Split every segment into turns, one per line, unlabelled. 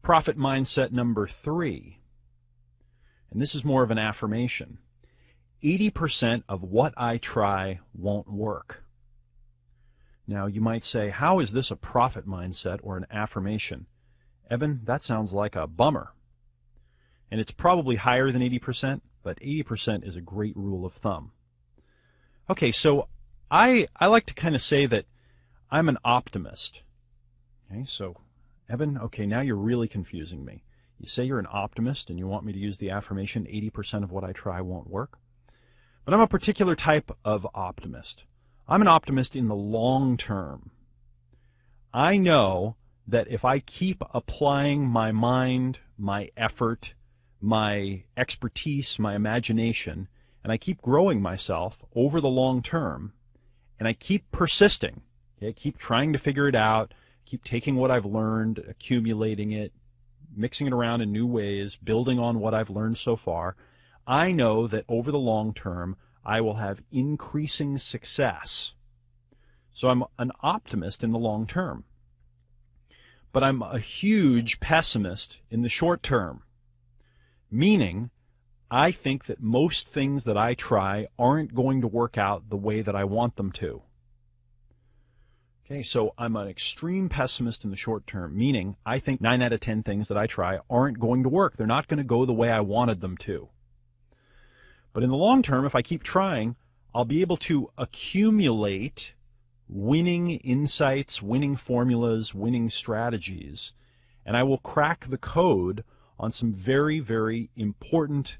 Profit mindset number 3, and this is more of an affirmation. 80% of what I try won't work. Now, you might say, how is this a profit mindset or an affirmation? Eben, that sounds like a bummer. And it's probably higher than 80%, but 80% is a great rule of thumb. Okay, so I like to kind of say that I'm an optimist. Okay, so Eben, okay, now you're really confusing me. You say you're an optimist and you want me to use the affirmation, 80% of what I try won't work. But I'm a particular type of optimist. I'm an optimist in the long term. I know that if I keep applying my mind, my effort, my expertise, my imagination, and I keep growing myself over the long term, and I keep persisting, okay, keep trying to figure it out, keep taking what I've learned, accumulating it, mixing it around in new ways, building on what I've learned so far, I know that over the long term I will have increasing success. So I'm an optimist in the long term. But I'm a huge pessimist in the short term, meaning I think that most things that I try aren't going to work out the way that I want them to. Okay, so I'm an extreme pessimist in the short term, meaning I think 9 out of 10 things that I try aren't going to work. They're not going to go the way I wanted them to. But in the long term, if I keep trying, I'll be able to accumulate winning insights, winning formulas, winning strategies, and I will crack the code on some very, very important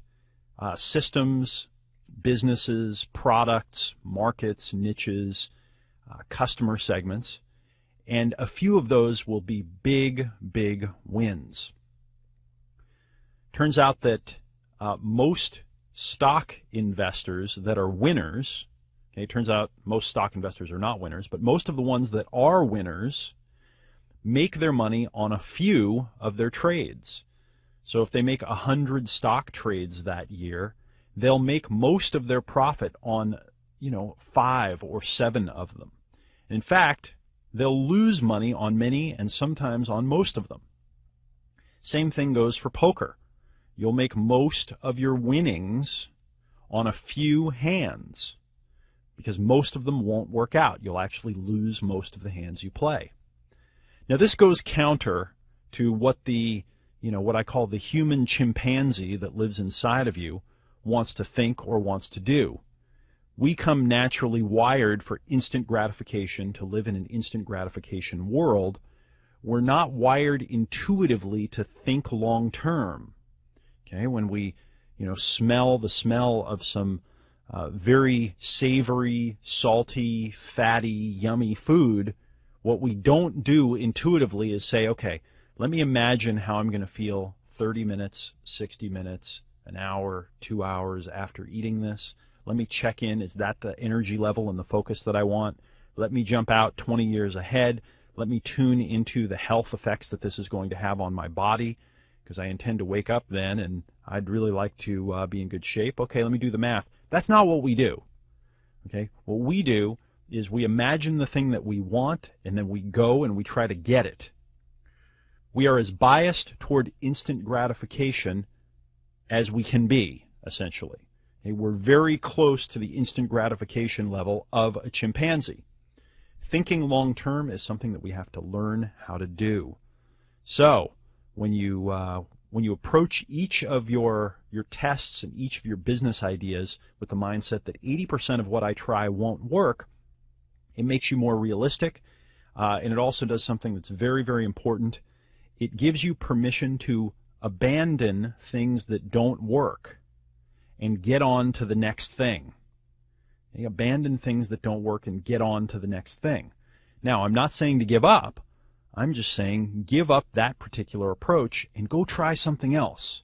systems, businesses, products, markets, niches, customer segments, and a few of those will be big, big wins. Turns out that most stock investors that are winners, okay, it turns out most stock investors are not winners, but most of the ones that are winners make their money on a few of their trades. So if they make 100 stock trades that year, they'll make most of their profit on, 5 or 7 of them. In fact, they'll lose money on many and sometimes on most of them. Same thing goes for poker. You'll make most of your winnings on a few hands because most of them won't work out. You'll actually lose most of the hands you play. Now this goes counter to what what I call the human chimpanzee that lives inside of you wants to think or wants to do. We come naturally wired for instant gratification, to live in an instant gratification world. We're not wired intuitively to think long term. Okay, when we, smell the smell of some very savory, salty, fatty, yummy food, what we don't do intuitively is say, okay, let me imagine how I'm going to feel 30 minutes, 60 minutes, an hour, 2 hours after eating this. Let me check in. Is that the energy level and the focus that I want? Let me jump out 20 years ahead. Let me tune into the health effects that this is going to have on my body, because I intend to wake up then and I'd really like to be in good shape. Okay, let me do the math. That's not what we do. Okay, what we do is we imagine the thing that we want and then we go and we try to get it. We are as biased toward instant gratification as we can be, essentially. Okay, we're very close to the instant gratification level of a chimpanzee. Thinking long term is something that we have to learn how to do. So when you approach each of your tests and each of your business ideas with the mindset that 80% of what I try won't work, it makes you more realistic, and it also does something that's very, very important. It gives you permission to abandon things that don't work and get on to the next thing. You abandon things that don't work and get on to the next thing. Now, I'm not saying to give up. I'm just saying give up that particular approach and go try something else.